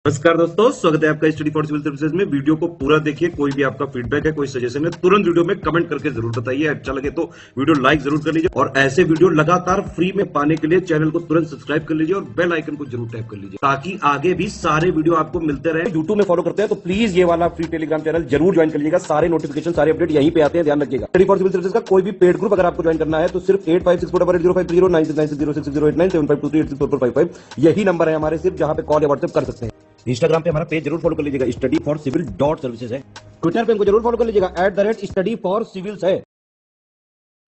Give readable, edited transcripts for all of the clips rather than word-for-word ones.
नमस्कार दोस्तों, स्वागत है आपका स्टडी फॉर सिविल सर्विसेज में। वीडियो को पूरा देखिए। कोई भी आपका फीडबैक है, कोई सजेशन है, तुरंत वीडियो में कमेंट करके जरूर बताइए। अच्छा लगे तो वीडियो लाइक जरूर कर लीजिए और ऐसे वीडियो लगातार फ्री में पाने के लिए चैनल को तुरंत सब्सक्राइब कर लीजिए और बेल आइकन को जरूर टैप कर लीजिए ताकि आगे भी सारे वीडियो आपको मिलते रहे। यूट्यूब में फॉलो करते हैं तो प्लीज ये वाला फ्री टेलीग्राम चैनल जरूर ज्वाइन कर लीजिएगा। सारे नोटिफिकेशन, सारे अपडेट यहीं पे आते हैं, ध्यान रखिएगा। स्टडी फॉर सिविल सर्विसेज का कोई भी पेड ग्रुप अगर आपको ज्वाइन करना है तो सिर्फ 8564805309696086089483864455 यही नंबर है हमारे, सिर्फ जहां पे कॉल या व्हाट्सएप कर सकते हैं। इंस्टाग्राम पे हमारा पेज जरूर फॉलो कर लीजिएगा, स्टडी फॉर सिविल .सर्विसेज है। ट्विटर पे हमको जरूर फॉलो कर लीजिएगा, @स्टडी फॉर सिविल्स है।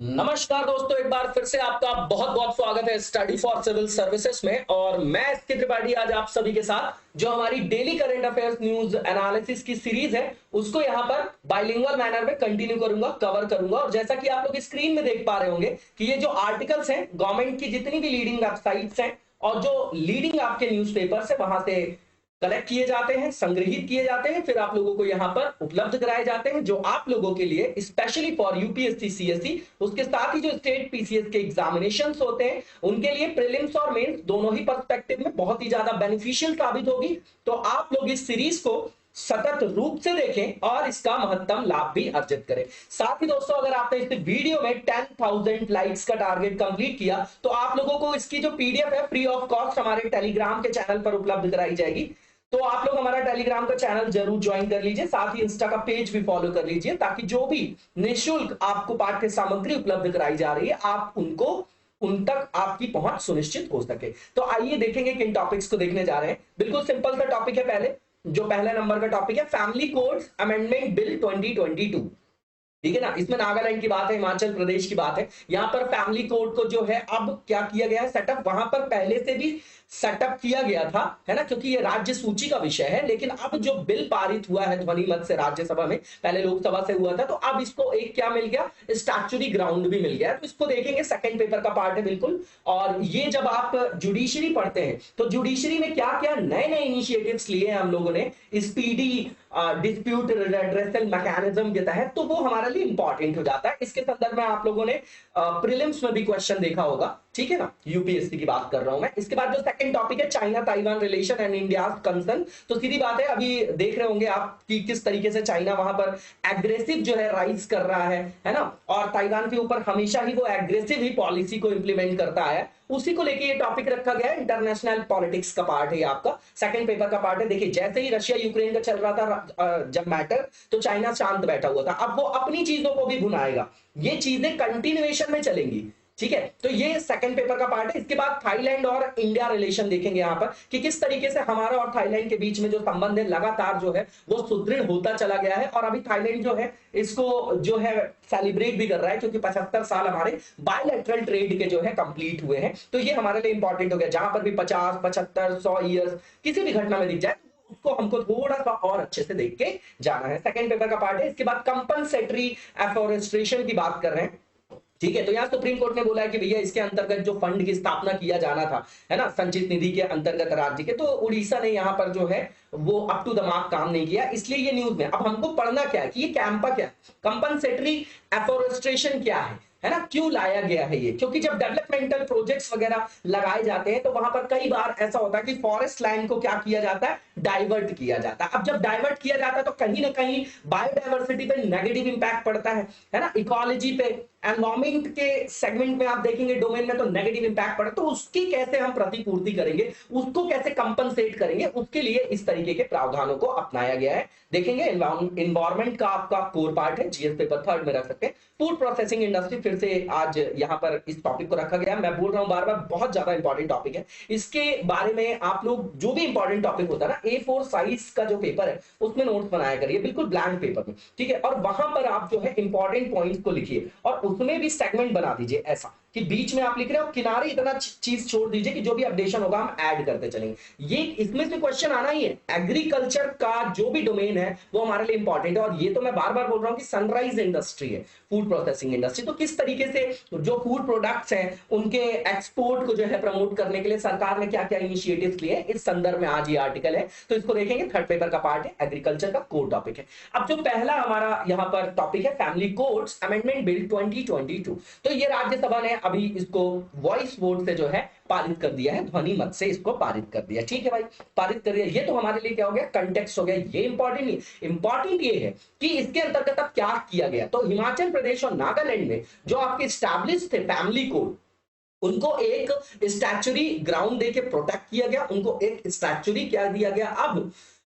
नमस्कार दोस्तों, एक बार फिर से आपका बहुत बहुत स्वागत है स्टडी फॉर सिविल सर्विसेज में। और मैं एसके त्रिपाठी आज आप सभी के साथ जो हमारी daily current affairs news analysis की सीरीज है उसको यहाँ पर बाइलिंगुअल मैनर में कंटिन्यू करूंगा, कवर करूंगा। और जैसा कि आप लोग स्क्रीन में देख पा रहे होंगे कि ये जो आर्टिकल्स हैं गवर्नमेंट की जितनी भी लीडिंग वेबसाइट्स हैं और जो लीडिंग आपके न्यूज़पेपर्स है वहां से कलेक्ट किए जाते हैं, संग्रहित किए जाते हैं, फिर आप लोगों को यहां पर उपलब्ध कराए जाते हैं जो आप लोगों के लिए स्पेशली फॉर यूपीएससी सीएससी, उसके साथ ही जो स्टेट पीसीएस के एग्जामिनेशंस होते हैं उनके लिए प्रीलिम्स और मेंस दोनों ही पर्सपेक्टिव में बहुत ही ज्यादा बेनिफिशियल साबित होगी। तो आप लोग इस सीरीज को सतत रूप से देखें और इसका महत्तम लाभ भी अर्जित करें। साथ ही दोस्तों, अगर आपने इस वीडियो में 10,000 लाइक्स का टारगेट कंप्लीट किया तो आप लोगों को इसकी जो पीडीएफ है फ्री ऑफ कॉस्ट हमारे टेलीग्राम के चैनल पर उपलब्ध कराई जाएगी। तो आप लोग हमारा टेलीग्राम का चैनल जरूर ज्वाइन कर लीजिए, साथ ही इंस्टा का पेज भी फॉलो कर लीजिए ताकि जो भी निःशुल्क आपको पाठ्य सामग्री उपलब्ध कराई जा रही है आप उनको उन तक आपकी पहुंच सुनिश्चित हो सके। तो आइए देखेंगे किन टॉपिक्स को देखने जा रहे हैं। बिल्कुल सिंपल सा टॉपिक है। पहले जो पहला नंबर का टॉपिक है फैमिली कोड अमेंडमेंट बिल 2022, ठीक है ना। इसमें नागालैंड की बात है, हिमाचल प्रदेश की बात है। यहां पर फैमिली कोड को जो है अब क्या किया गया है सेटअप, वहां पर पहले से भी सेटअप किया गया था, है ना, क्योंकि ये राज्य सूची का विषय है। लेकिन अब जो बिल पारित हुआ है ध्वनि मत से राज्यसभा में, पहले लोकसभा से हुआ था, तो अब इसको एक क्या मिल गया, स्टैट्यूटरी ग्राउंड भी मिल गया। तो इसको देखेंगे, सेकंड पेपर का पार्ट है बिल्कुल। और ये जब आप जुडिशरी पढ़ते हैं तो जुडिशरी में क्या क्या नए नए इनिशिएटिव्स लिए हैं हम लोगों ने स्पीडी डिस्प्यूट रेड्रेसल मैकेनिज्म के तहत, तो वो हमारे लिए इंपॉर्टेंट हो जाता है। इसके संदर्भ में आप लोगों ने प्रीलिम्स में भी क्वेश्चन देखा होगा, ठीक है ना, यूपीएससी की बात कर रहा हूं मैं। इसके बाद जो सेकंड टॉपिक है China Taiwan relation and India concern, तो सीधी बात है, अभी देख रहे होंगे आप कि किस तरीके से चाइना वहां पर एग्रेसिव जो है राइज कर रहा है ना, और ताइवान के ऊपर हमेशा ही वो एग्रेसिव ही पॉलिसी को इंप्लीमेंट करता है। उसी को लेके ये टॉपिक रखा गया है। इंटरनेशनल पॉलिटिक्स का पार्ट है, ये आपका सेकंड पेपर का पार्ट है। देखिए, जैसे ही रशिया यूक्रेन का चल रहा था जब मैटर, तो चाइना शांत बैठा हुआ था। अब वो अपनी चीजों को भी भुनाएगा, ये चीजें कंटिन्यूएशन में चलेंगी, ठीक है। तो ये सेकंड पेपर का पार्ट है। इसके बाद थाईलैंड और इंडिया रिलेशन देखेंगे यहाँ पर कि किस तरीके से हमारा और थाईलैंड के बीच में जो संबंध है लगातार जो है वो सुदृढ़ होता चला गया है। और अभी थाईलैंड जो है इसको जो है सेलिब्रेट भी कर रहा है क्योंकि 75 साल हमारे बायलैटरल ट्रेड के जो है कंप्लीट हुए हैं। तो ये हमारे लिए इंपॉर्टेंट हो गया। जहां पर भी 50, 75, 100 ईयर्स किसी भी घटना में दिख जाए उसको हमको थोड़ा सा और अच्छे से देख के जाना है। सेकंड पेपर का पार्ट है। इसके बाद कंपनसेटरी एफोरेस्ट्रेशन की बात कर रहे हैं, ठीक है। तो यहाँ सुप्रीम कोर्ट ने बोला है कि भैया इसके अंतर्गत जो फंड की स्थापना किया जाना था, है ना, संचित निधि के अंतर्गत राज्य के, तो उड़ीसा ने यहाँ पर जो है वो अप टू द मार्क काम नहीं किया, इसलिए ये न्यूज में। अब हमको पढ़ना क्या है कि ये कैंपा क्या है, कंपनसेटरी एफोरेस्ट्रेशन क्या है ना, क्यों लाया गया है ये। क्योंकि जब डेवलपमेंटल प्रोजेक्ट्स वगैरह लगाए जाते हैं तो वहां पर कई बार ऐसा होता है कि फॉरेस्ट लैंड को क्या किया जाता है, डाइवर्ट किया जाता है। अब जब डाइवर्ट किया जाता है तो कहीं ना कहीं बायोडाइवर्सिटी पे नेगेटिव इंपैक्ट पड़ता है ना, इकोलॉजी पे, एनवायरमेंट के सेगमेंट में आप देखेंगे डोमेन में तो नेगेटिव इंपैक्ट पड़े, तो उसकी कैसे हम प्रतिपूर्ति करेंगे, उसको कैसे कंपनसेट करेंगे, उसके लिए इस तरीके के प्रावधानों को अपनाया गया है। देखेंगे एनवायरमेंट का आपका कोर पार्ट है, जीएस पेपर थर्ड में रख सकते हैं। फूड प्रोसेसिंग इंडस्ट्री फिर से आज यहां पर इस टॉपिक को रखा गया है। मैं बोल रहा हूं बार बार, बहुत ज्यादा इंपॉर्टेंट टॉपिक है। इसके बारे में आप लोग जो भी इंपॉर्टेंट टॉपिक होता है ना, A4 साइज का जो पेपर है उसमें नोट्स बनाया करिए, बिल्कुल ब्लैंक पेपर में, ठीक है। और वहां पर आप जो है इंपॉर्टेंट पॉइंट्स को लिखिए और उसमें भी सेगमेंट बना दीजिए ऐसा कि बीच में आप लिख रहे हो, किनारे इतना चीज छोड़ दीजिए कि जो भी अपडेशन होगा हम ऐड करते चलेंगे। ये इसमें से क्वेश्चन आना ही है। एग्रीकल्चर का जो भी डोमेन है वो हमारे लिए इंपॉर्टेंट है। और ये तो मैं बार बार बोल रहा हूं कि सनराइज इंडस्ट्री है, फूड प्रोसेसिंग इंडस्ट्री, तो किस तरीके से जो फूड प्रोडक्ट्स हैं उनके एक्सपोर्ट को जो है प्रमोट करने के लिए सरकार ने क्या क्या इनिशिएटिव्स लिए, इस संदर्भ में आज ये आर्टिकल है। तो इसको देखेंगे, थर्ड पेपर का पार्ट है, एग्रीकल्चर का कोर टॉपिक है। अब जो पहला हमारा यहां पर टॉपिक है फैमिली कोड्स अमेंडमेंट बिल 2022, तो ये राज्यसभा ने अभी इसको वॉइस वोट से जो है पारित कर दिया है, ध्वनि मत से इसको पारित कर दिया। ठीक है भाई, पारित कर दिया। ये तो हमारे लिए क्या हो गया, कंटेक्स्ट हो गया, ये इंपॉर्टेंट नहीं। इंपॉर्टेंट ये है कि इसके अंतर्गत अब क्या किया गया। तो हिमाचल प्रदेश और नागालैंड में जो आपके स्टैब्लिश थे फैमिली कोड, उनको एक स्टैचुरी ग्राउंड देके प्रोटेक्ट किया गया, उनको एक स्टैचुरी क्या दिया गया, अब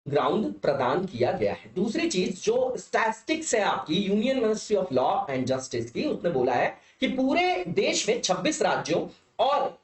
ग्राउंड प्रदान किया गया है। दूसरी चीज जो स्टैटिस्टिक्स है आपकी union ministry of law and justice की, उसने बोला है कि पूरे देश में 26 राज्यों और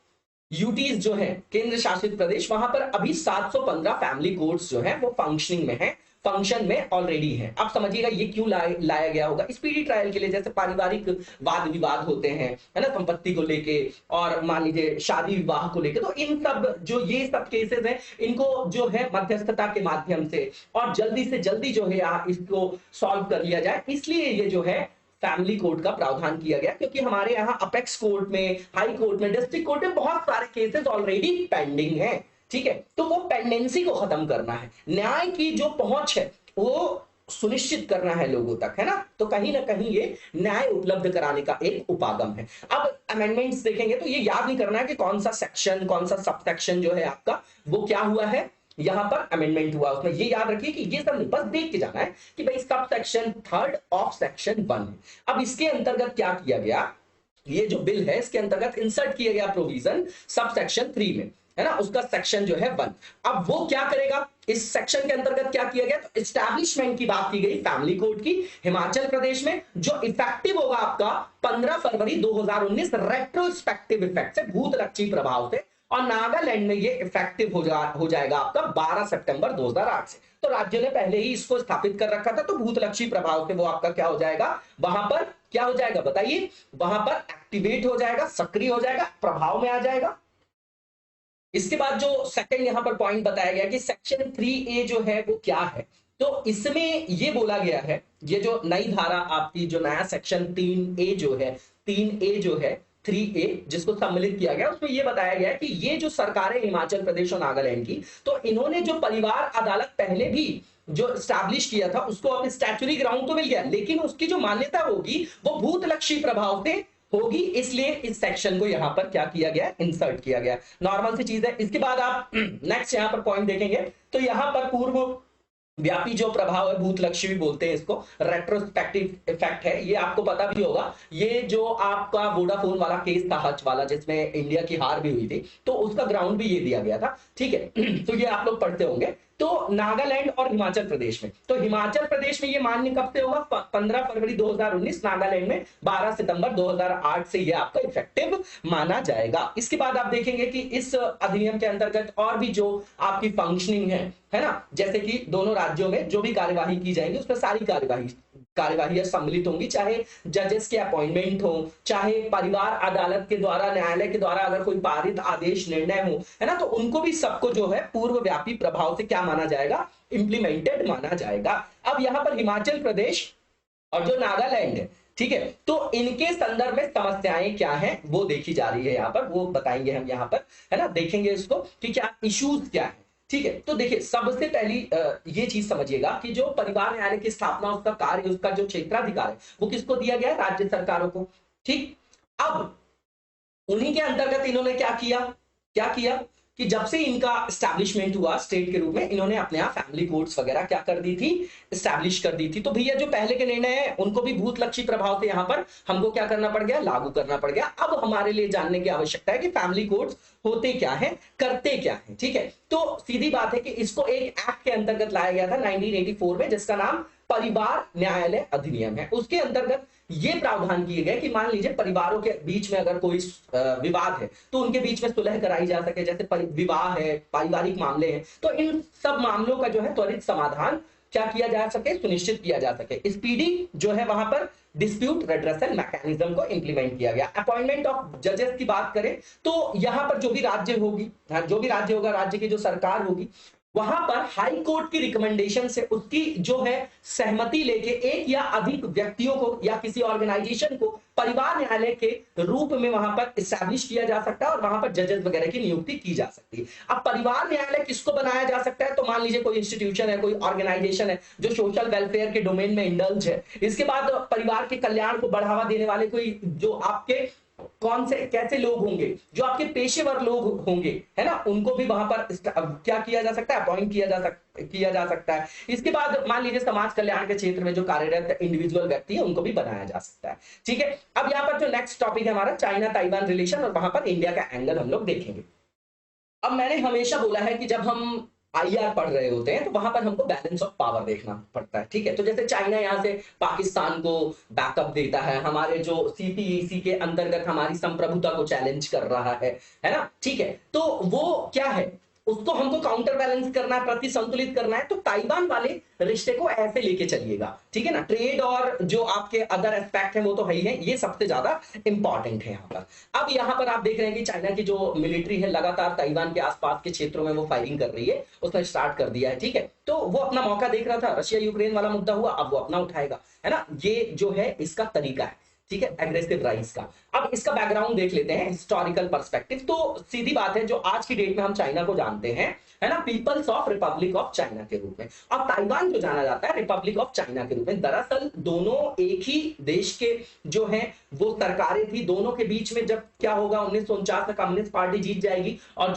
यूटीज जो है केंद्र शासित प्रदेश, वहां पर अभी 715 फैमिली कोड्स जो है वो फंक्शनिंग में है, फंक्शन में ऑलरेडी है। अब समझिएगा ये क्यों लाया गया होगा, स्पीडी ट्रायल के लिए। जैसे पारिवारिक वाद विवाद होते हैं, है ना, संपत्ति को लेके और मान लीजिए शादी विवाह को लेके, तो इन सब जो ये सब केसेस हैं, इनको जो है मध्यस्थता के माध्यम से और जल्दी से जल्दी जो है इसको सॉल्व कर लिया जाए, इसलिए ये जो है फैमिली कोर्ट का प्रावधान किया गया। क्योंकि हमारे यहाँ अपेक्स कोर्ट में, हाई कोर्ट में, डिस्ट्रिक्ट कोर्ट में बहुत सारे केसेस ऑलरेडी पेंडिंग हैं। ठीक है, तो वो पेंडेंसी को खत्म करना है, न्याय की जो पहुंच है वो सुनिश्चित करना है लोगों तक, है ना। तो कहीं ना कहीं ये न्याय उपलब्ध कराने का एक उपागम है। अब अमेंडमेंट्स देखेंगे तो ये याद नहीं करना है कि कौन सा सेक्शन, कौन सा सब सेक्शन जो है आपका वो क्या हुआ है, यहां पर अमेंडमेंट हुआ, उसमें ये याद रखिए कि ये सब नहीं, बस देख के जाना है कि भाई सब सेक्शन 3 ऑफ सेक्शन 1 है। अब इसके अंतर्गत क्या किया गया, ये जो बिल है इसके अंतर्गत इंसर्ट किया गया प्रोविजन सब सेक्शन 3 में, है ना, उसका सेक्शन जो है 1। अब वो क्या करेगा, इस सेक्शन के अंतर्गत क्या किया गया, तो एस्टैब्लिशमेंट की बात की गई फैमिली कोर्ट की हिमाचल प्रदेश में, जो इफेक्टिव होगा आपका 15 फरवरी 2019 रेट्रोस्पेक्टिव इफेक्ट से, भूतलक्षी प्रभाव से। और नागालैंड में ये इफेक्टिव हो जाएगा आपका 12 सितंबर 2008 से। तो राज्य ने पहले ही इसको स्थापित कर रखा था, तो भूतलक्षी प्रभाव से वो आपका क्या हो जाएगा, वहां पर क्या हो जाएगा बताइए, वहां पर एक्टिवेट हो जाएगा, सक्रिय हो जाएगा, प्रभाव में आ जाएगा। इसके बाद जो सेकंड यहां पर पॉइंट बताया गया कि सेक्शन 3A जो है वो क्या है, तो इसमें ये बोला गया है, ये जो नई धारा आपकी, जो नया सेक्शन 3A जो है 3A जिसको सम्मिलित किया गया, उसमें ये बताया गया कि ये जो सरकारें हिमाचल प्रदेश और नागालैंड की, तो इन्होंने जो परिवार अदालत पहले भी जो स्टैब्लिश किया था उसको अब स्टैचुरी ग्राउंड तो मिल गया, लेकिन उसकी जो मान्यता होगी वो भूतलक्षी प्रभाव से होगी, इसलिए इस सेक्शन को यहां पर क्या किया गया, इंसर्ट किया गया। नॉर्मल सी चीज है। इसके बाद आप नेक्स्ट यहां पर पॉइंट देखेंगे तो यहां पर पूर्व व्यापी जो प्रभाव है, भूतलक्षी भी बोलते हैं इसको, रेट्रोस्पेक्टिव इफेक्ट है, ये आपको पता भी होगा। ये जो आपका वोडाफोन वाला केस था, हच वाला, जिसमें इंडिया की हार भी हुई थी, तो उसका ग्राउंड भी ये दिया गया था। ठीक है, तो ये आप लोग पढ़ते होंगे। तो नागालैंड और हिमाचल प्रदेश में, तो हिमाचल प्रदेश में ये मान्य कब से होगा, 15 फरवरी 2019, नागालैंड में 12 सितंबर 2008 से ये आपका इफेक्टिव माना जाएगा। इसके बाद आप देखेंगे कि इस अधिनियम के अंतर्गत और भी जो आपकी फंक्शनिंग है ना, जैसे कि दोनों राज्यों में जो भी कार्यवाही की जाएगी उसमें सारी कार्यवाही सम्मिलित होंगी, चाहे जजेस के अपॉइंटमेंट हो, चाहे परिवार अदालत के द्वारा, न्यायालय के द्वारा अगर कोई पारित आदेश निर्णय हो, है ना, तो उनको भी सबको जो है पूर्व व्यापी प्रभाव से क्या माना जाएगा, इंप्लीमेंटेड माना जाएगा। अब यहां पर हिमाचल प्रदेश और जो नागालैंड है, ठीक है, तो इनके संदर्भ में समस्याएं क्या हैं वो देखी जा रही है, यहां पर वो बताएंगे हम, यहां पर है ना, देखेंगे इसको कि क्या इश्यूज क्या है। ठीक है, तो देखिए सबसे पहली ये चीज समझिएगा कि जो परिवार न्यायालय की स्थापना, उसका कार्य, उसका जो क्षेत्राधिकार है वो किसको दिया गया है, राज्य सरकारों को। ठीक, अब उन्हीं के अंतर्गत इन्होंने क्या किया कि जब से इनका एस्टैब्लिशमेंट हुआ स्टेट के रूप में, इन्होंने अपने यहाँ फैमिली कोर्ट्स वगैरह क्या कर दी थी, एस्टैब्लिश कर दी थी। तो भैया जो पहले के निर्णय है उनको भी भूतलक्षी प्रभाव से यहाँ पर हमको क्या करना पड़ गया, लागू करना पड़ गया। अब हमारे लिए जानने की आवश्यकता है कि फैमिली कोर्ट्स होते क्या है, करते क्या है। ठीक है, तो सीधी बात है कि इसको एक एक्ट के अंतर्गत लाया गया था 1984 में, जिसका नाम परिवार न्यायालय अधिनियम है। उसके अंतर्गत ये प्रावधान किए गए कि मान लीजिए परिवारों के बीच में अगर कोई विवाद है तो उनके बीच में सुलह कराई जा सके, जैसे विवाह है, पारिवारिक मामले हैं, तो इन सब मामलों का जो है त्वरित समाधान क्या किया जा सके, सुनिश्चित किया जा सके। स्पीडी जो है वहां पर डिस्प्यूट रेड्रेसल मैकेनिज्म को इंप्लीमेंट किया गया। अपॉइंटमेंट ऑफ जजेस की बात करें तो यहां पर जो भी राज्य होगा, राज्य की जो सरकार होगी, वहां पर हाई कोर्ट की रिकमेंडेशन से उसकी जो है सहमति लेके एक या अधिक व्यक्तियों को या किसी ऑर्गेनाइजेशन को परिवार न्यायालय के रूप में वहां पर इस्टेब्लिश किया जा सकता है और वहां पर जजेस वगैरह की नियुक्ति की जा सकती है। अब परिवार न्यायालय किसको बनाया जा सकता है, तो मान लीजिए कोई इंस्टीट्यूशन है, कोई ऑर्गेनाइजेशन है जो सोशल वेलफेयर के डोमेन में इंडल्ज है। इसके बाद परिवार के कल्याण को बढ़ावा देने वाले कोई जो आपके कौन से कैसे लोग होंगे, जो आपके पेशेवर लोग होंगे, है ना, उनको भी वहां पर क्या किया जा सकता है, अपॉइंट किया जा सकता है। इसके बाद मान लीजिए समाज कल्याण के क्षेत्र में जो कार्यरत इंडिविजुअल व्यक्ति है उनको भी बनाया जा सकता है। ठीक है, अब यहाँ पर जो नेक्स्ट टॉपिक है हमारा चाइना ताइवान रिलेशन, और वहां पर इंडिया का एंगल हम लोग देखेंगे। अब मैंने हमेशा बोला है कि जब हम आईआर पढ़ रहे होते हैं तो वहां पर हमको बैलेंस ऑफ पावर देखना पड़ता है। ठीक है, तो जैसे चाइना यहां से पाकिस्तान को बैकअप देता है, हमारे जो सीपीईसी के अंतर्गत हमारी संप्रभुता को चैलेंज कर रहा है ना। ठीक है, तो वो क्या है, उसको हमको काउंटर बैलेंस करना है, प्रति संतुलित करना है, तो ताइवान वाले रिश्ते को ऐसे लेके चलिएगा। ठीक है ना, ट्रेड और जो आपके अदर एस्पेक्ट है वो तो है ही है, ये सबसे ज्यादा इंपॉर्टेंट है यहाँ पर। अब यहाँ पर आप देख रहे हैं कि चाइना की जो मिलिट्री है लगातार ताइवान के आसपास के क्षेत्रों में वो फायरिंग कर रही है, उसने स्टार्ट कर दिया है। ठीक है, तो वो अपना मौका देख रहा था, रशिया यूक्रेन वाला मुद्दा हुआ, अब वो अपना उठाएगा, है ना। ये जो है इसका तरीका है, ठीक है, एग्रेसिव राइज का। अब इसका बैकग्राउंड देख लेते हैं, हिस्टोरिकल पर्सपेक्टिव। तो सीधी बात है, जो आज की डेट में हम चाइना को जानते हैं, है ना, peoples of Republic of China के रूप में, और ताइवान जो जाना जाता है रिपब्लिक ऑफ चाइना के रूप में। दरअसल दोनों एक ही देश के जो हैं वो सरकारें थी, दोनों के बीच में जब क्या होगा, 1949 में कम्युनिस्ट पार्टी जीत जाएगी, और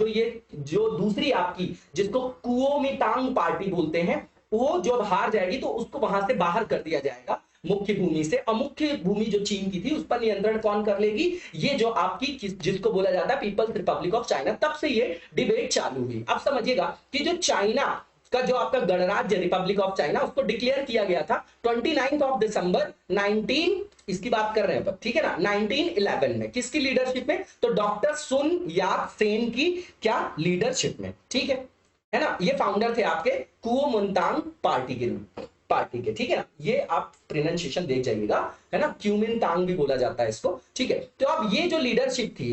जो दूसरी आपकी जिसको कुओमितांग पार्टी बोलते हैं, वो जो हार जाएगी तो उसको वहां से बाहर कर दिया जाएगा मुख्य भूमि से। और मुख्य भूमि जो चीन की थी उस पर नियंत्रण कौन कर लेगी, ये जो आपकी जिसको बोला जाता है पीपल्स रिपब्लिक ऑफ चाइना। तब से ये डिबेट चालू हुई। अब समझिएगा कि जो चाइना का जो आपका गणराज्य रिपब्लिक ऑफ चाइना, उसको डिक्लेयर किया गया था 29 ऑफ दिसंबर 19 इसकी बात कर रहे हैं, ठीक है ना, 1911 में। किसकी लीडरशिप में, तो डॉक्टर सुन यात सेन की क्या लीडरशिप में। ठीक है ना, ये फाउंडर थे आपके कुओमिंतांग पार्टी के, ठीक है ना। ये आप प्रोनाउंसिएशन देख जाइएगा, है ना, क्यूमिनतांग भी बोला जाता है इसको। ठीक है, तो अब ये जो लीडरशिप थी,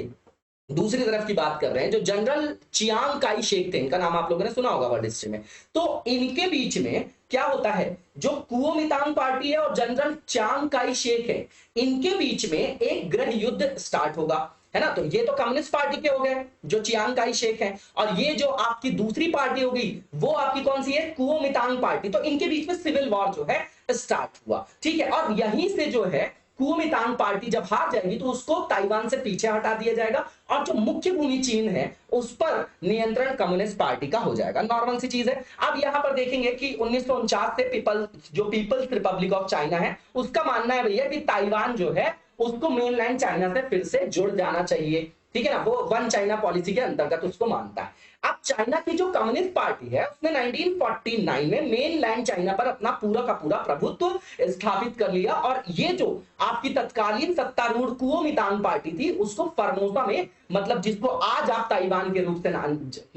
दूसरी तरफ की बात कर रहे हैं, जो जनरल चियांग काई शेक थे, इनका नाम आप लोगों ने सुना होगा वर्ल्ड हिस्ट्री में। तो इनके बीच में क्या होता है, जो कुओमितांग पार्टी है और जनरल चियांग काई शेक है, इनके बीच में एक गृह युद्ध स्टार्ट होगा, है ना। तो ये तो कम्युनिस्ट पार्टी के हो गए जो चियांग काई शेक है, और ये जो आपकी दूसरी पार्टी हो गई वो आपकी कौन सी है, कुओमितांग पार्टी। तो इनके बीच में सिविल वॉर जो है स्टार्ट हुआ। ठीक है, और यहीं से जो है कुओमितांग पार्टी जब हार जाएगी तो उसको ताइवान से पीछे हटा दिया जाएगा, और जो मुख्य भूमि चीन है उस पर नियंत्रण कम्युनिस्ट पार्टी का हो जाएगा। नॉर्मल सी चीज है। अब यहां पर देखेंगे कि 1949 से पीपल्स रिपब्लिक ऑफ चाइना है, उसका मानना है भैया कि ताइवान जो है उसको मेनलैंड चाइना से फिर से जुड़ जाना चाहिए। ठीक है ना, वो वन चाइना पॉलिसी के अंतर्गत उसको मानता है। अब चाइना की जो कम्युनिस्ट पार्टी है उसने 1949 में मेनलैंड चाइना पर अपना पूरा का पूरा प्रभुत्व स्थापित कर लिया, और ये जो आपकी तत्कालीन सत्तारूढ़ कुओमितांग पार्टी थी उसको फॉर्मोसा में, मतलब जिसको आज आप ताइवान के रूप से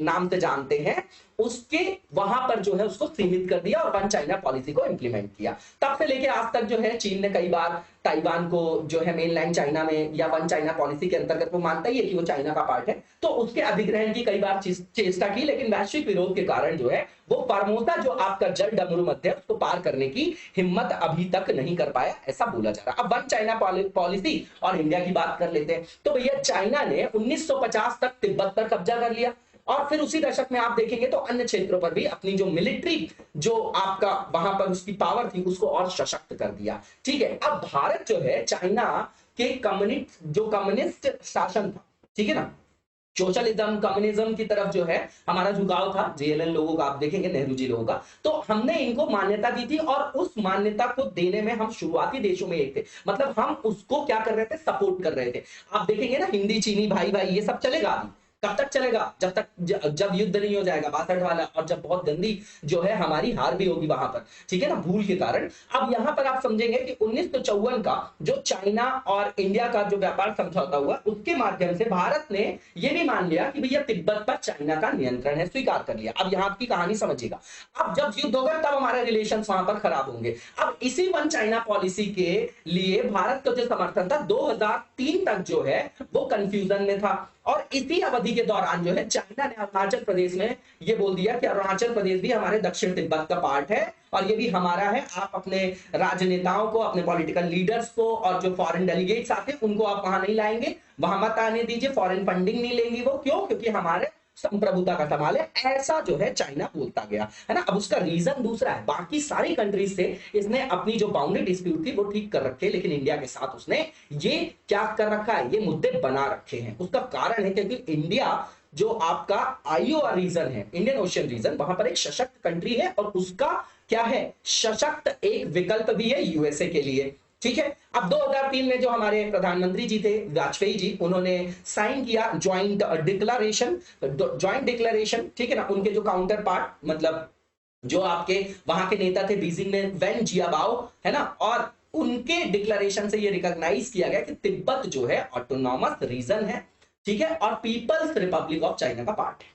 नाम से जानते हैं, उसके वहां पर जो है उसको सीमित कर दिया और वन चाइना पॉलिसी को इंप्लीमेंट किया। तब से लेके आज तक जो है चीन ने कई बार ताइवान को जो है मेनलैंड चाइना में या वन चाइना पॉलिसी के अंतर्गत, वो मानता ही है कि वो चाइना का पार्ट है, तो उसके अधिग्रहण की कई बार चेष्टा की, लेकिन वैश्विक विरोध के कारण जो है वो फॉर्मोसा जो आपका जल डमरू मध्य है उसको पार करने की हिम्मत अभी तक नहीं कर पाया, ऐसा बोला जा रहा है। अब वन चाइना पॉलिसी और इंडिया की बात कर लेते हैं। तो भैया चाइना ने 1950 तक तिब्बत पर कब्जा कर लिया, और फिर उसी दशक में आप देखेंगे तो अन्य क्षेत्रों पर भी अपनी जो मिलिट्री जो आपका वहां पर उसकी पावर थी उसको और सशक्त कर दिया। ठीक है, अब भारत जो है चाइना के कम्युनिस्ट शासन था, ठीक है ना, सोशलिज्म कम्युनिज्म की तरफ जो है हमारा झुकाव था, जेएलएन लोगों का आप देखेंगे, नेहरू जी लोगों का, तो हमने इनको मान्यता दी थी, और उस मान्यता को देने में हम शुरुआती देशों में एक थे, मतलब हम उसको क्या कर रहे थे, सपोर्ट कर रहे थे। आप देखेंगे ना, हिंदी चीनी भाई भाई ये सब चलेगा अभी, कब तक चलेगा, जब युद्ध नहीं हो जाएगा 62 वाला, और जब बहुत गंदी जो है हमारी हार भी होगी वहां पर, ठीक है ना, भूल के कारण। अब यहां पर आप समझेंगे कि 1954 का जो चाइना और इंडिया का जो व्यापार समझौता हुआ, उसके माध्यम से भारत ने यह भी मान लिया कि भैया तिब्बत पर चाइना का नियंत्रण है, स्वीकार कर लिया। अब यहाँ की कहानी समझिएगा, अब जब युद्ध होगा तब हमारे रिलेशन वहां पर खराब होंगे। अब इसी वन चाइना पॉलिसी के लिए भारत का जो समर्थन था 2003 तक जो है वो कंफ्यूजन में था, और इसी अवधि के दौरान जो है चाइना ने अरुणाचल प्रदेश में ये बोल दिया कि अरुणाचल प्रदेश भी हमारे दक्षिण तिब्बत का पार्ट है, और ये भी हमारा है। आप अपने राजनेताओं को, अपने पॉलिटिकल लीडर्स को, और जो फॉरेन डेलीगेट्स आते हैं उनको आप वहां नहीं लाएंगे, वहां मत आने दीजिए, फॉरेन फंडिंग नहीं लेंगी वो, क्यों, क्योंकि हमारे संप्रभुता का सवाल है, ऐसा जो है चाइना बोलता गया, है ना। अब उसका रीजन दूसरा है, बाकी सारी कंट्रीज से इसने अपनी जो बाउंड्री डिस्प्यूट थी वो ठीक कर रखे, लेकिन इंडिया के साथ उसने ये क्या कर रखा है, ये मुद्दे बना रखे हैं। उसका कारण है क्योंकि इंडिया जो आपका आईओआर रीजन है, इंडियन ओशियन रीजन, वहां पर एक सशक्त कंट्री है और उसका क्या है, सशक्त एक विकल्प भी है यूएसए के लिए, ठीक है। अब 2003 में जो हमारे प्रधानमंत्री जी थे वाजपेयी जी, उन्होंने साइन किया ज्वाइंट डिक्लेरेशन, ठीक है ना। उनके जो काउंटर पार्ट, मतलब जो आपके वहां के नेता थे बीजिंग में, वेन जियाबाओ, है ना, और उनके डिक्लेरेशन से ये रिकॉग्नाइज किया गया कि तिब्बत जो है ऑटोनॉमस रीजन है, ठीक है, और पीपल्स रिपब्लिक ऑफ चाइना का पार्ट है,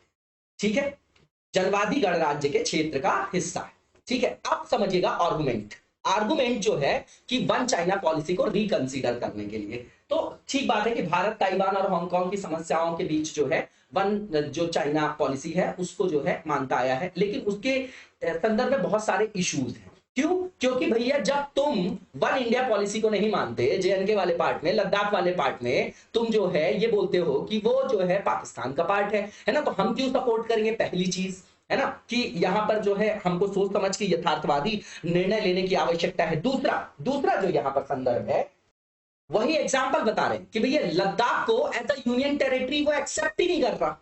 ठीक है, जनवादी गणराज्य के क्षेत्र का हिस्सा है, ठीक है। अब समझिएगा आर्गुमेंट जो है कि वन चाइना पॉलिसी को रिकंसीडर करने के लिए, तो ठीक बात है कि भारत ताइवान और हांगकांग की समस्याओं के बीच जो है वन जो चाइना पॉलिसी है उसको जो है मानता आया है, लेकिन उसके संदर्भ में बहुत सारे इश्यूज हैं। क्यों? क्योंकि भैया जब तुम वन इंडिया पॉलिसी को नहीं मानते, जेएनके वाले पार्ट में, लद्दाख वाले पार्ट में तुम जो है ये बोलते हो कि वो जो है पाकिस्तान का पार्ट है ना, तो हम क्यों सपोर्ट करेंगे, पहली चीज, है ना, कि यहां पर जो है हमको सोच समझ के यथार्थवादी निर्णय लेने की आवश्यकता है। दूसरा जो यहां पर संदर्भ है, वही एग्जाम्पल बता रहे हैं कि भैया लद्दाख को एज अ यूनियन टेरिटरी वो एक्सेप्ट ही नहीं कर रहा,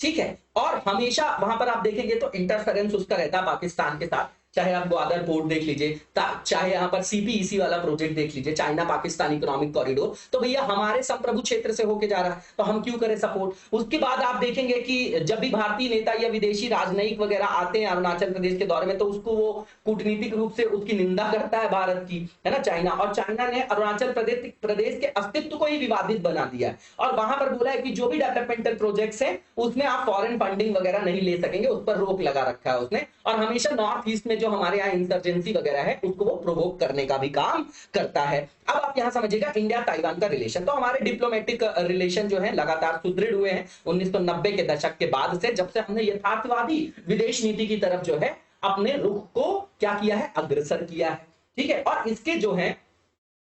ठीक है, और हमेशा वहां पर आप देखेंगे तो इंटरफेरेंस उसका रहता है पाकिस्तान के साथ, चाहे आप ग्वादर पोर्ट देख लीजिए, चाहे यहां पर सीपीईसी वाला प्रोजेक्ट देख लीजिए, चाइना पाकिस्तान इकोनॉमिक कॉरिडोर, तो भैया हमारे संप्रभु क्षेत्र से होके जा रहा है, तो हम क्यों करें सपोर्ट। उसके बाद आप देखेंगे कि जब भी भारतीय नेता या विदेशी राजनयिक वगैरह आते हैं अरुणाचल प्रदेश के दौरे में, तो उसको वो कूटनीतिक रूप से उसकी निंदा करता है भारत की, है ना, चाइना, और चाइना ने अरुणाचल प्रदेश के अस्तित्व को ही विवादित बना दिया है, और वहां पर बोला है कि जो भी डेवलपमेंटल प्रोजेक्ट्स हैं उसमें आप फॉरेन फंडिंग वगैरह नहीं ले सकेंगे, उस पर रोक लगा रखा है उसने, और हमेशा नॉर्थ ईस्ट में जो हमारे यहाँ इंसर्जेंसी वगैरह है उसको वो प्रोवोक करने का भी काम करता है। अब आप यहां समझिएगा इंडिया ताइवान का रिलेशन, तो हमारे डिप्लोमेटिक रिलेशन जो है लगातार सुदृढ़ हुए हैं 1990 के दशक के बाद से, जब से हमने यथार्थवादी विदेश नीति की तरफ जो है अपने रुख को क्या किया है, अग्रसर किया है, ठीक है, और इसके जो है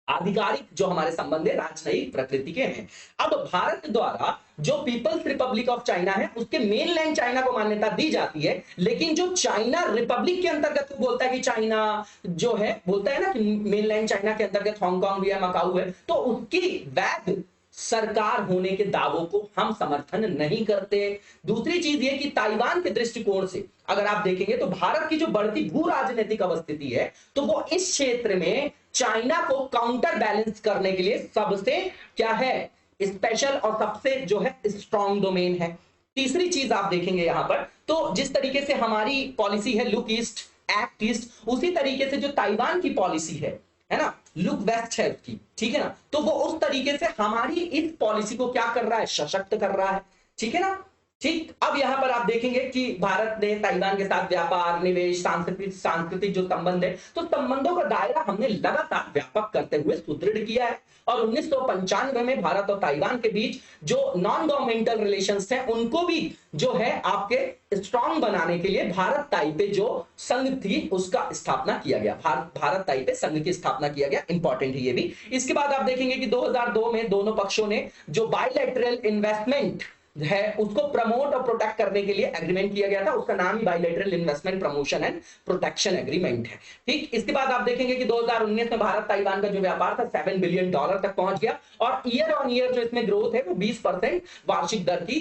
आधिकारिक जो हमारे संबंध है राजनयिक प्रकृति के हैं। अब भारत द्वारा जो पीपल्स रिपब्लिक ऑफ चाइना है उसके मेनलैंड चाइना को मान्यता दी जाती है, लेकिन जो चाइना रिपब्लिक के अंतर्गत बोलता है कि चाइना जो है, बोलता है ना कि मेनलैंड चाइना के अंतर्गत हांगकांग भी है, मकाऊ है, तो उसकी वैध सरकार होने के दावों को हम समर्थन नहीं करते। दूसरी चीज ये कि ताइवान के दृष्टिकोण से अगर आप देखेंगे तो भारत की जो बढ़ती भू राजनीतिक अवस्थिति है, तो वो इस क्षेत्र में चाइना को काउंटर बैलेंस करने के लिए सबसे क्या है, स्पेशल और सबसे जो है स्ट्रॉन्ग डोमेन है। तीसरी चीज आप देखेंगे यहां पर, तो जिस तरीके से हमारी पॉलिसी है लुक ईस्ट एक्ट ईस्ट, उसी तरीके से जो ताइवान की पॉलिसी है ना, लुक वेस्ट है उसकी, ठीक है ना, तो वो उस तरीके से हमारी इस पॉलिसी को क्या कर रहा है, सशक्त कर रहा है, ठीक है ना, ठीक। अब यहां पर आप देखेंगे कि भारत ने ताइवान के साथ व्यापार, निवेश, सांस्कृतिक जो संबंध है, तो संबंधों का दायरा हमने लगातार व्यापक करते हुए सुदृढ़ किया है, और 1995 में भारत और ताइवान के बीच जो नॉन गवर्नमेंटल रिलेशंस हैं उनको भी जो है आपके स्ट्रांग बनाने के लिए भारत ताइपे जो संघ थी उसका स्थापना किया गया, भारत ताइपे संघ की स्थापना किया गया, इंपॉर्टेंट है ये भी। इसके बाद आप देखेंगे कि 2002 में दोनों पक्षों ने जो बायलैटरल इन्वेस्टमेंट है उसको प्रमोट और प्रोटेक्ट करने के लिए एग्रीमेंट किया गया था, उसका नाम ही bilateral investment promotion and protection agreement है, ठीक। इसके बाद आप देखेंगे कि 2019 में भारत ताइवान का जो व्यापार था $7 बिलियन तक पहुंच गया, और ईयर ऑन ईयर जो इसमें ग्रोथ है वो 20% वार्षिक दर की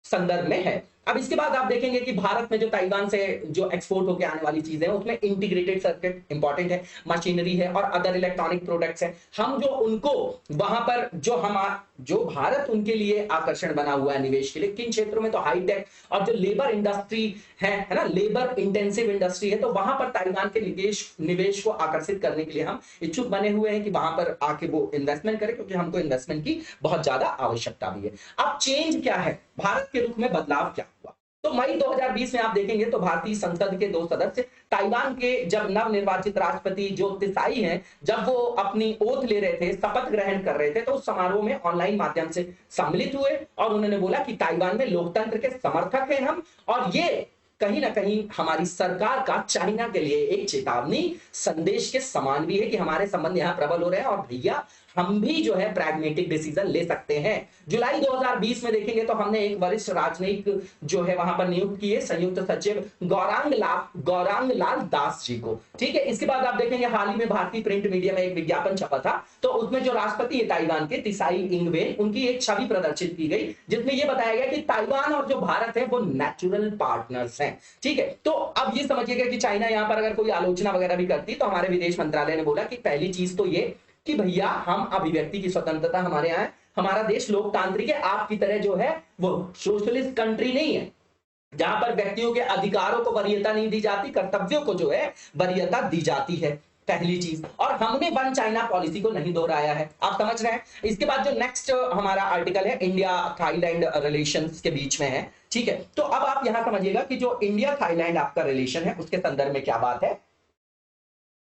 संदर्भ में है। अब इसके बाद आप देखेंगे कि भारत में जो ताइवान से जो एक्सपोर्ट होकर आने वाली चीजें हैं उसमें इंटीग्रेटेड सर्किट इंपॉर्टेंट है, मशीनरी है और अदर इलेक्ट्रॉनिक प्रोडक्ट्स हैं। हम जो उनको वहां पर जो भारत उनके लिए आकर्षण बना हुआ है निवेश के लिए, किन क्षेत्रों में, तो हाईटेक और जो लेबर इंडस्ट्री है ना, लेबर इंटेंसिव इंडस्ट्री है, तो वहां पर ताइवान के निवेश को आकर्षित करने के लिए हम इच्छुक बने हुए हैं कि वहां पर आके वो इन्वेस्टमेंट करें, क्योंकि हमको इन्वेस्टमेंट की बहुत ज्यादा आवश्यकता भी है। अब चेंज क्या है, भारत के रुख में बदलाव क्या हुआ, तो मई 2020 में आप देखेंगे तो भारतीय संसद के 2 सदस्य ताइवान के जब नवनिर्वाचित राष्ट्रपति जो तिसाई हैं, जब वो अपनी ओथ ले रहे थे, शपथ ग्रहण कर रहे थे, तो उस समारोह में ऑनलाइन माध्यम से सम्मिलित हुए और उन्होंने बोला कि ताइवान में लोकतंत्र के समर्थक हैं हम, और ये कहीं ना कहीं हमारी सरकार का चाइना के लिए एक चेतावनी संदेश के समान भी है कि हमारे संबंध यहां प्रबल हो रहे हैं और भैया हम भी जो है प्रैग्मेटिक डिसीजन ले सकते हैं। जुलाई 2020 में देखेंगे तो हमने एक वरिष्ठ राजनयिक जो है वहां पर नियुक्त किए, संयुक्त सचिव गौरांग लाल दास जी को। ठीक है, इसके बाद आप देखेंगे हाल ही में भारतीय प्रिंट मीडिया में एक विज्ञापन छपा था, तो उसमें जो राष्ट्रपति है ताइवान के तिसाई इंगवेन, उनकी एक छवि प्रदर्शित की गई जिसमें यह बताया गया कि ताइवान और जो भारत है वो नेचुरल पार्टनर्स हैं। ठीक है, तो अब ये समझिएगा कि चाइना यहां पर अगर कोई आलोचना वगैरह भी करती तो हमारे विदेश मंत्रालय ने बोला कि पहली चीज तो ये कि भैया हम अभिव्यक्ति की स्वतंत्रता हमारे यहाँ है, हमारा देश लोकतांत्रिक है, आपकी तरह जो है वो सोशलिस्ट कंट्री नहीं है जहां पर व्यक्तियों के अधिकारों को वरीयता नहीं दी जाती, कर्तव्यों को जो है वरीयता दी जाती है, पहली चीज। और हमने वन चाइना पॉलिसी को नहीं दोहराया है, आप समझ रहे हैं। इसके बाद जो नेक्स्ट हमारा आर्टिकल है इंडिया थाईलैंड रिलेशंस के बीच में है। ठीक है, तो अब आप यहां समझिएगा कि जो इंडिया थाईलैंड आपका रिलेशन है उसके संदर्भ में क्या बात है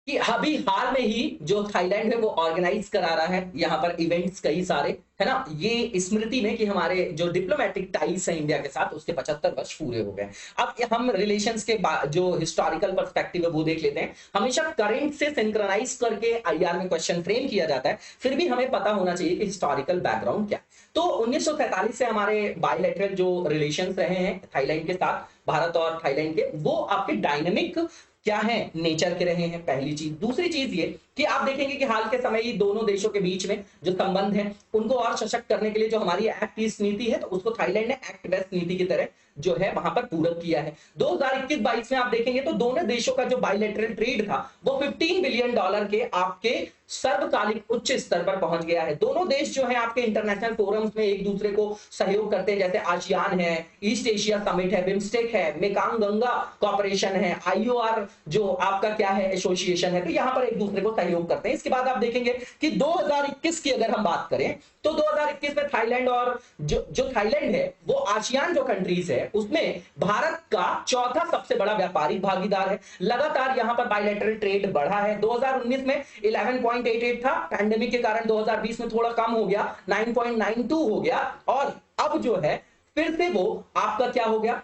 कि अभी हाल में ही जो थाईलैंड है वो ऑर्गेनाइज करा रहा है यहाँ पर इवेंट्स कई सारे, है ना, ये स्मृति में कि हमारे जो डिप्लोमेटिक टाइज है इंडिया के साथ उसके 75 वर्ष पूरे हो गए। अब हम रिलेशंस के जो हिस्टोरिकल पर्सपेक्टिव है वो देख लेते हैं। हमेशा करंट से सिंक्रोनाइज करके आईआर में क्वेश्चन फ्रेम किया जाता है, फिर भी हमें पता होना चाहिए कि हिस्टोरिकल बैकग्राउंड क्या है। तो 1947 से हमारे बायलैटरल जो रिलेशंस रहे हैं थाईलैंड के साथ, भारत और थाईलैंड के, वो आपके डायनेमिक क्या है नेचर के रहे हैं, पहली चीज। दूसरी चीज ये कि आप देखेंगे कि हाल के समय ही दोनों देशों के बीच में जो संबंध है उनको और सशक्त करने के लिए जो हमारी एक्ट ईस्ट नीति है तो उसको थाईलैंड ने एक्ट वेस्ट नीति की तरह जो है वहां पर पूरक किया है। 2021-22 में आप देखेंगे तो दोनों देशों का जो बायलैटरल ट्रेड था वो $15 बिलियन के आपके सर्वकालिक उच्च स्तर पर पहुंच गया है। दोनों देश जो है आपके इंटरनेशनल फोरम्स में एक दूसरे को सहयोग करते हैं, जैसे आसियान है, ईस्ट एशिया समिट है, बिम्स्टेक है, मेकांग गंगा कॉर्पोरेशन है, आईओआर जो आपका क्या है एसोसिएशन है, तो यहां पर एक दूसरे को सहयोग करते हैं। इसके बाद आप देखेंगे कि 2021 की अगर हम बात करें तो 2021 में थाईलैंड और जो थाईलैंड है वो आसियान जो कंट्रीज है उसमें भारत का चौथा सबसे बड़ा व्यापारिक भागीदार है। लगातार यहां पर बायलैटरल ट्रेड बढ़ा है। 2019 में 11.88 था, पैंडेमिक के कारण 2020 में थोड़ा कम हो गया, 9.92 हो गया, और अब जो है फिर से वो आपका क्या हो गया,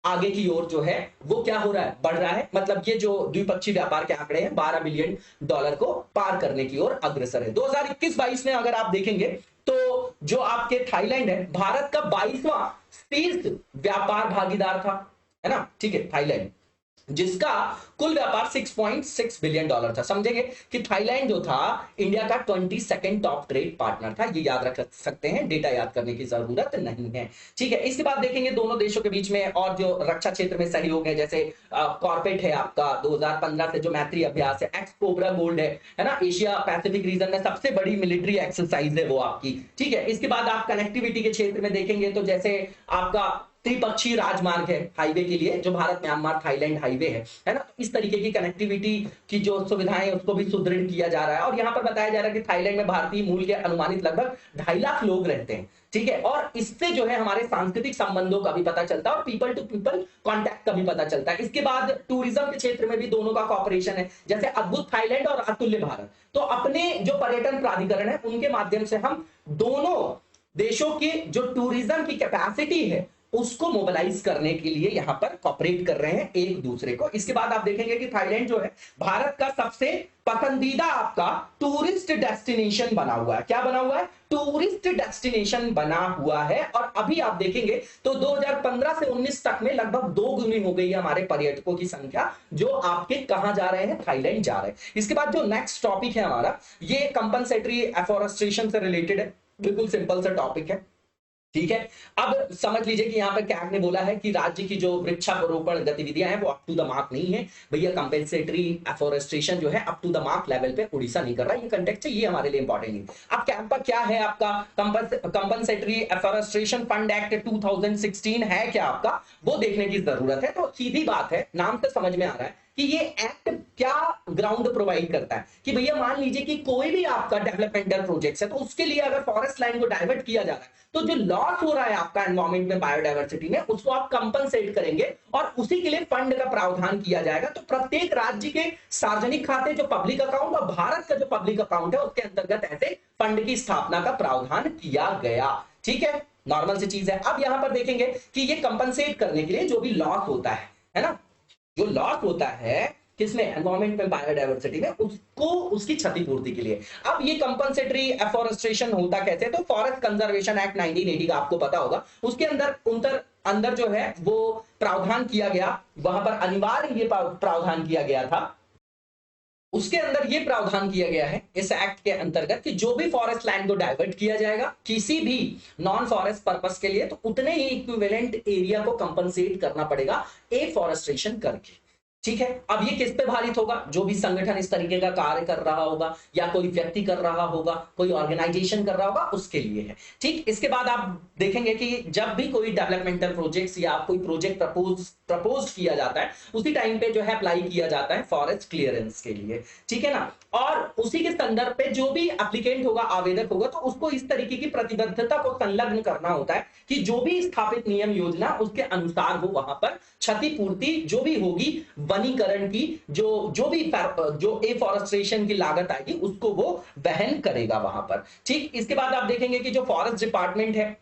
आगे की ओर जो है वो क्या हो रहा है, बढ़ रहा है। मतलब ये जो द्विपक्षीय व्यापार के आंकड़े हैं $12 बिलियन को पार करने की ओर अग्रसर है। 2021-22 में अगर आप देखेंगे तो जो आपके थाईलैंड है भारत का 22वां शीर्ष व्यापार भागीदार था, है ना, ठीक है, थाईलैंड, जिसका कुल व्यापार $6.6 बिलियन था। समझेंगे कि थाईलैंड जो था इंडिया का 22nd टॉप ट्रेड पार्टनर था, ये याद रख सकते हैं, डेटा याद करने की जरूरत नहीं है। ठीक है, इसके बाद देखेंगे दोनों देशों के बीच में और जो रक्षा क्षेत्र में सहयोग है, जैसे कॉर्पेट है आपका 2015 से जो मैत्री अभ्यास है, एक्स कोबरा गोल्ड है ना, एशिया पैसिफिक रीजन में सबसे बड़ी मिलिट्री एक्सरसाइज है वो आपकी। ठीक है, इसके बाद आप कनेक्टिविटी के क्षेत्र में देखेंगे तो जैसे आपका त्रिपक्षीय राजमार्ग है हाईवे के लिए, जो भारत म्यांमार थाईलैंड हाईवे है ना, इस तरीके की कनेक्टिविटी की जो सुविधाएं उसको भी सुदृढ़ किया जा रहा है। और यहाँ पर बताया जा रहा है कि थाईलैंड में भारतीय मूल के अनुमानित लगभग 2.5 लाख लोग रहते हैं। ठीक है, और इससे जो है हमारे सांस्कृतिक संबंधों का भी पता चलता है और पीपल टू पीपल कांटेक्ट का भी पता चलता है। इसके बाद टूरिज्म के क्षेत्र में भी दोनों का कॉपरेशन है, जैसे अद्भुत थाईलैंड और अतुल्य भारत। तो अपने जो पर्यटन प्राधिकरण है उनके माध्यम से हम दोनों देशों की जो टूरिज्म की कैपेसिटी है उसको मोबिलाइज करने के लिए यहां पर कॉपरेट कर रहे हैं एक दूसरे को। इसके बाद आप देखेंगे कि थाईलैंड जो है भारत का सबसे पसंदीदा आपका टूरिस्ट डेस्टिनेशन बना हुआ है। क्या बना हुआ है? टूरिस्ट डेस्टिनेशन बना हुआ है। और अभी आप देखेंगे तो 2015 से 19 तक में लगभग 2 गुनी हो गई है हमारे पर्यटकों की संख्या, जो आपके कहां जा रहे हैं, थाईलैंड जा रहे हैं। इसके बाद जो नेक्स्ट टॉपिक है हमारा, ये कंपनसेटरी एफॉरेस्ट्रेशन से रिलेटेड है, बिल्कुल सिंपल सा टॉपिक है। ठीक है, अब समझ लीजिए कि यहाँ पर कैग ने बोला है कि राज्य की जो वृक्षारोपण गतिविधियां हैं वो अप टू द मार्क नहीं है। भैया कंपेंसेटरी एफॉरेस्ट्रेशन जो है up to the mark level पे उड़ीसा नहीं कर रहा, ये कंटेक्स्ट है, ये हमारे लिए इंपॉर्टेंट है। अब कैंपा क्या है आपका, कंपनसेटरी एफॉरेस्ट्रेशन फंड एक्ट 2016 है क्या आपका, वो देखने की जरूरत है। तो सीधी बात है, नाम से समझ में आ रहा है कि ये एक्ट क्या ग्राउंड प्रोवाइड करता है कि भैया मान लीजिए कि कोई भी आपका डेवलपमेंटल प्रोजेक्ट है तो उसके लिए अगर फॉरेस्ट लाइन को डाइवर्ट किया जा रहा है तो जो लॉस हो रहा है आपका एनवायरमेंट में, बायोडायवर्सिटी में, उसको आप कंपनसेट करेंगे और उसी के लिए फंड का प्रावधान किया जाएगा। तो प्रत्येक राज्य के सार्वजनिक खाते जो पब्लिक अकाउंट और भारत का जो पब्लिक अकाउंट है उसके अंतर्गत ऐसे फंड की स्थापना का प्रावधान किया गया। ठीक है, नॉर्मल सी चीज है। अब यहां पर देखेंगे कि ये कंपनसेट करने के लिए जो भी लॉस होता है है ना, जो लॉस होता है किसमें, एनवायरमेंट में, बायोडायवर्सिटी में, उसको उसकी क्षतिपूर्ति के लिए। अब ये कंपनसेटरी एफॉरेस्टेशन होता कैसे, तो फॉरेस्ट कंजर्वेशन एक्ट 1980 का आपको पता होगा, उसके अंदर जो है वो प्रावधान किया गया, वहां पर अनिवार्य ये प्रावधान किया गया था, उसके अंदर ये प्रावधान किया गया है इस एक्ट के अंतर्गत कि जो भी फॉरेस्ट लैंड को डाइवर्ट किया जाएगा किसी भी नॉन फॉरेस्ट पर्पस के लिए, तो उतने ही इक्विवेलेंट एरिया को कंपनसेट करना पड़ेगा एफॉरेस्टेशन करके। ठीक है, अब ये किस पे भारित होगा, जो भी संगठन इस तरीके का कार्य कर रहा होगा, या कोई व्यक्ति कर रहा होगा, कोई ऑर्गेनाइजेशन कर रहा होगा, उसके लिए है। ठीक, इसके बाद आप देखेंगे कि जब भी कोई डेवलपमेंटल प्रोजेक्ट्स या कोई प्रोजेक्ट प्रपोज किया जाता है, उसी टाइम पे जो है अप्लाई किया जाता है फॉरेस्ट क्लियरेंस के लिए। ठीक है ना, और उसी के संदर्भ पे जो भी एप्लीकेंट होगा, आवेदक होगा, तो उसको इस तरीके की प्रतिबद्धता को संलग्न करना होता है कि जो भी स्थापित नियम योजना उसके अनुसार वो वहां पर क्षतिपूर्ति जो भी होगी वनीकरण की, जो एफॉरेस्टेशन की लागत आएगी उसको वो वहन करेगा वहां पर। ठीक, इसके बाद आप देखेंगे कि जो फॉरेस्ट डिपार्टमेंट है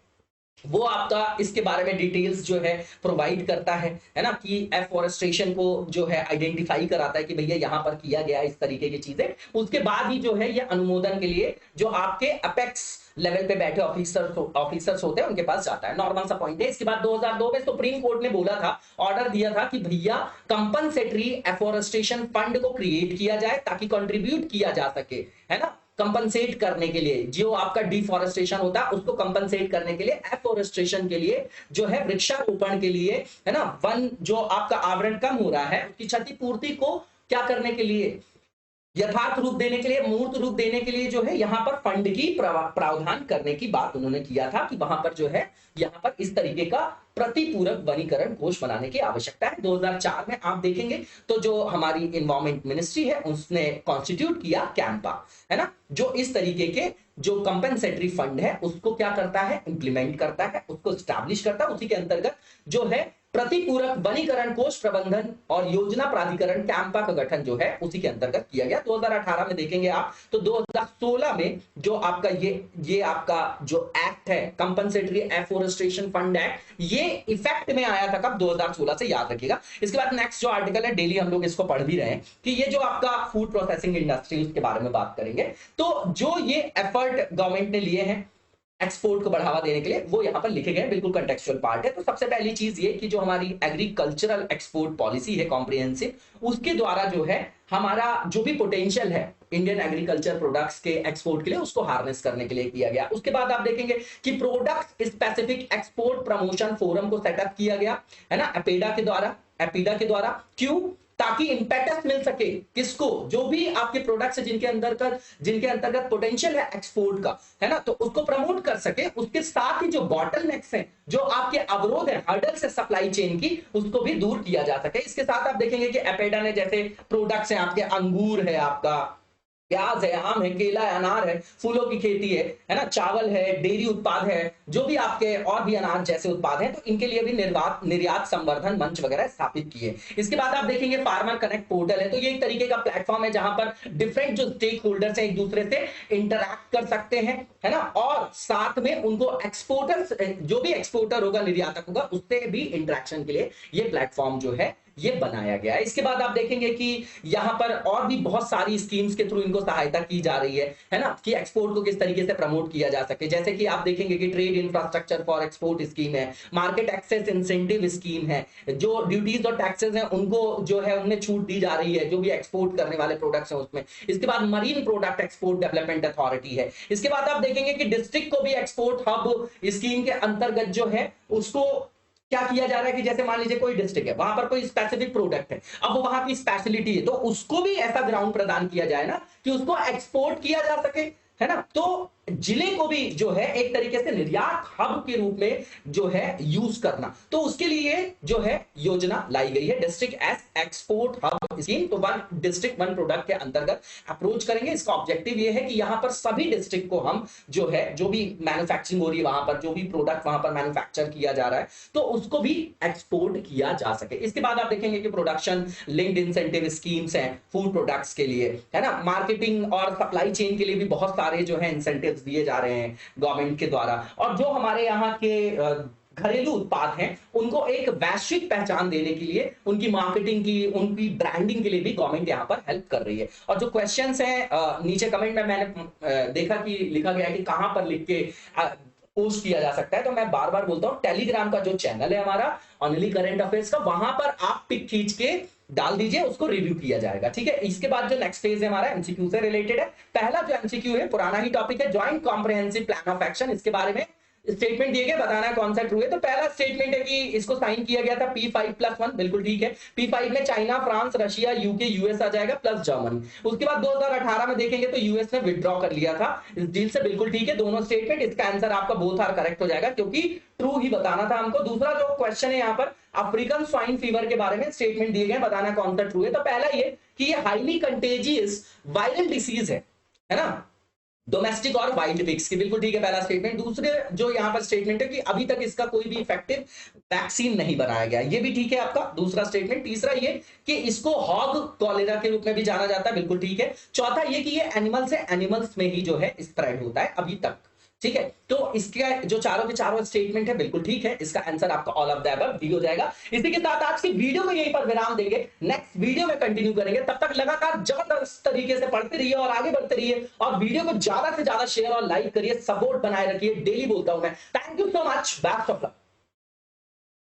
वो आपका इसके बारे में डिटेल्स जो है प्रोवाइड करता है ना, कि एफॉरेस्टेशन को जो है आइडेंटिफाई कराता है कि भैया यहां पर किया गया इस तरीके की चीजें। उसके बाद ही जो है ये अनुमोदन के लिए जो आपके अपेक्स लेवल पे बैठे ऑफिसर्स होते हैं उनके पास जाता है, नॉर्मल सा पॉइंट है। इसके बाद 2002 में सुप्रीम कोर्ट ने बोला था, ऑर्डर दिया था कि भैया कंपनसेटरी एफॉरेस्टेशन फंड को क्रिएट किया जाए ताकि कंट्रीब्यूट किया जा सके, है ना, कंपनसेट करने के लिए, जो आपका डिफॉरेस्टेशन होता है उसको कंपनसेट करने के लिए, एफॉरेस्टेशन के लिए, जो है वृक्षारोपण के लिए, है ना, वन जो आपका आवरण कम हो रहा है उसकी क्षतिपूर्ति को क्या करने के लिए, यथार्थ रूप देने के लिए, मूर्त रूप देने के लिए जो है यहां पर फंड की प्रावधान करने की बात उन्होंने किया था कि वहां पर जो है यहां पर इस तरीके का प्रतिपूरक वनीकरण कोष बनाने की आवश्यकता है। 2004 में आप देखेंगे तो जो हमारी इन्वायरमेंट मिनिस्ट्री है उसने कॉन्स्टिट्यूट किया कैंपा, है ना, जो इस तरीके के जो कंपेंसेटरी फंड है उसको क्या करता है, इंप्लीमेंट करता है, उसको स्टैब्लिश करता है। उसी के अंतर्गत जो है प्रतिपूरक वनीकरण कोष प्रबंधन और योजना प्राधिकरण कैंपा का गठन जो है उसी के अंतर्गत किया गया। 2018 में देखेंगे आप तो 2016 में जो आपका ये आपका जो एक्ट है कंपनसेटरी एफॉरेस्टेशन फंड एक्ट, ये इफेक्ट में आया था कब, 2016 से, याद रखिएगा। इसके बाद नेक्स्ट जो आर्टिकल है, डेली हम लोग इसको पढ़ भी रहे हैं कि ये जो आपका फूड प्रोसेसिंग इंडस्ट्री उसके बारे में बात करेंगे। तो जो ये एफर्ट गवर्नमेंट ने लिए हैं एक्सपोर्ट को बढ़ावा देने के लिए वो यहां पर लिखे गए, बिल्कुल कंटेक्चुअल पार्ट है। तो सबसे पहली चीज ये कि जो हमारी एग्रीकल्चरल एक्सपोर्ट पॉलिसी है कॉम्प्रिहेंसिव, उसके द्वारा जो है हमारा जो भी पोटेंशियल है इंडियन एग्रीकल्चर प्रोडक्ट्स के एक्सपोर्ट के लिए उसको हार्नेस करने के लिए किया गया। उसके बाद आप देखेंगे कि product specific export promotion forum को सेटअप किया गया, है ना, एपीडा के द्वारा। क्यों, ताकि इंपेटस मिल सके किसको, जो भी आपके प्रोडक्ट्स है जिनके अंतर्गत पोटेंशियल है एक्सपोर्ट का, है ना, तो उसको प्रमोट कर सके। उसके साथ ही जो बॉटलनेक्स हैं, जो आपके अवरोध है, हर्डल्स है सप्लाई चेन की, उसको भी दूर किया जा सके। इसके साथ आप देखेंगे कि एपेडा ने जैसे प्रोडक्ट्स हैं आपके, अंगूर है, आपका प्याज है, आम है, केला है, अनार है, फूलों की खेती है ना, चावल है, डेयरी उत्पाद है, जो भी आपके और भी अनाज जैसे उत्पाद हैं, तो इनके लिए भी निर्यात संवर्धन मंच वगैरह स्थापित किए। इसके बाद आप देखेंगे फार्मर कनेक्ट पोर्टल है, तो ये एक तरीके का प्लेटफॉर्म है जहां पर डिफरेंट जो स्टेक होल्डर्स हैं एक दूसरे से इंटरैक्ट कर सकते हैं, है ना, और साथ में उनको एक्सपोर्टर्स, जो भी एक्सपोर्टर होगा, निर्यातक होगा, उससे भी इंटरेक्शन के लिए ये प्लेटफॉर्म जो है ये बनाया गया है। इसके बाद आप देखेंगे कि यहां पर और भी बहुत सारी स्कीम्स के थ्रू इनको सहायता की जा रही है ना, कि एक्सपोर्ट को किस तरीके से प्रमोट किया जा सके। जैसे कि आप देखेंगे कि trade infrastructure for export scheme है, मार्केट एक्सेस इंसेंटिव स्कीम है, जो ड्यूटीज और टैक्सेस हैं उनको जो है उनमें छूट दी जा रही है जो भी एक्सपोर्ट करने वाले प्रोडक्ट्स हैं उसमें। इसके बाद marine product export development authority है। इसके बाद आप देखेंगे कि डिस्ट्रिक्ट को भी एक्सपोर्ट हब स्कीम के अंतर्गत जो है उसको क्या किया जा रहा है कि जैसे मान लीजिए कोई डिस्ट्रिक्ट है, वहां पर कोई स्पेसिफिक प्रोडक्ट है, अब वो वहां की स्पेशलिटी है, तो उसको भी ऐसा ग्राउंड प्रदान किया जाए ना कि उसको एक्सपोर्ट किया जा सके, है ना। तो जिले को भी जो है एक तरीके से निर्यात हब के रूप में जो है यूज करना, तो उसके लिए जो है योजना लाई गई है district S export hub scheme. तो वन डिस्ट्रिक्ट वन प्रोडक्ट के अंतर्गत अप्रोच करेंगे। इसका ऑब्जेक्टिव ये है कि यहां पर सभी डिस्ट्रिक्ट को हम जो है जो भी मैन्युफैक्चरिंग हो रही है वहां पर, जो भी प्रोडक्ट वहां पर मैन्युफैक्चर किया जा रहा है, तो उसको भी एक्सपोर्ट किया जा सके। इसके बाद आप देखेंगे कि प्रोडक्शन लिंक्ड इंसेंटिव स्कीम्स हैं फूड प्रोडक्ट्स के लिए, है ना, मार्केटिंग और सप्लाई चेन के लिए भी बहुत सारे जो है इंसेंटिव दिए जा रहे हैं गवर्नमेंट के द्वारा। और जो हमारे यहाँ के घरेलू उत्पाद हैं उनको एक वैश्विक पहचान देने के लिए, उनकी मार्केटिंग की, उनकी ब्रांडिंग के लिए भी गवर्नमेंट यहाँ पर हेल्प कर रही है। और जो क्वेश्चंस हैं नीचे कमेंट में मैंने देखा कि लिखा गया है कि कहां पर लिख के पोस्ट किया जा सकता है, तो मैं बार बार बोलता हूं टेलीग्राम का जो चैनल है हमारा ओनली करंट अफेयर्स का, वहां पर आप पिक खींच के डाल दीजिए, उसको रिव्यू किया जाएगा। ठीक है, इसके बाद जो नेक्स्ट फेज है हमारा एमसीक्यू से रिलेटेड है। पहला जो एमसीक्यू है पुराना ही टॉपिक है, joint comprehensive plan of action, इसके बारे में स्टेटमेंट दिए गए, बताना है कौन सा ट्रू है। तो पहला स्टेटमेंट है कि इसको साइन किया गया था P5+1, बिल्कुल ठीक है। P5 में China, France, Russia, UK, US आ जाएगा प्लस जर्मनी। उसके बाद 2018 में देखेंगे तो यूएस ने विड्रॉ कर लिया था इस डील से, बिल्कुल ठीक है दोनों स्टेटमेंट। इसका आंसर आपका बोथ आर करेक्ट हो जाएगा क्योंकि ट्रू ही बताना था हमको। दूसरा जो क्वेश्चन है यहाँ पर अफ्रीकन स्वाइन फीवर के बारे में स्टेटमेंट दिए गए, बताना कौन सा ट्रू है। तो पहला ये कि ये हाईली कंटेजियस वायरल डिसीज है ना, डोमेस्टिक और वाइल्ड पिग्स की, बिल्कुल ठीक है पहला स्टेटमेंट। दूसरे जो यहां पर स्टेटमेंट है कि अभी तक इसका कोई भी इफेक्टिव वैक्सीन नहीं बनाया गया, ये भी ठीक है आपका दूसरा स्टेटमेंट। तीसरा ये कि इसको हॉग कॉलेरा के रूप में भी जाना जाता है, बिल्कुल ठीक है। चौथा ये कि ये एनिमल से एनिमल्स में ही जो है स्प्रेड होता है अभी तक, ठीक है। तो इसके जो चारों के चारों स्टेटमेंट है बिल्कुल ठीक है, इसका आंसर आपका all of the above D हो जाएगा। इसी के साथ आज की वीडियो को यहीं पर विराम देंगे, नेक्स्ट वीडियो में कंटिन्यू करेंगे। तब तक लगातार जबरदस्त तरीके से पढ़ते रहिए और आगे बढ़ते रहिए, और वीडियो को ज्यादा से ज्यादा शेयर और लाइक करिए, सपोर्ट बनाए रखिए, डेली बोलता हूं मैं। Thank you so much, best of luck.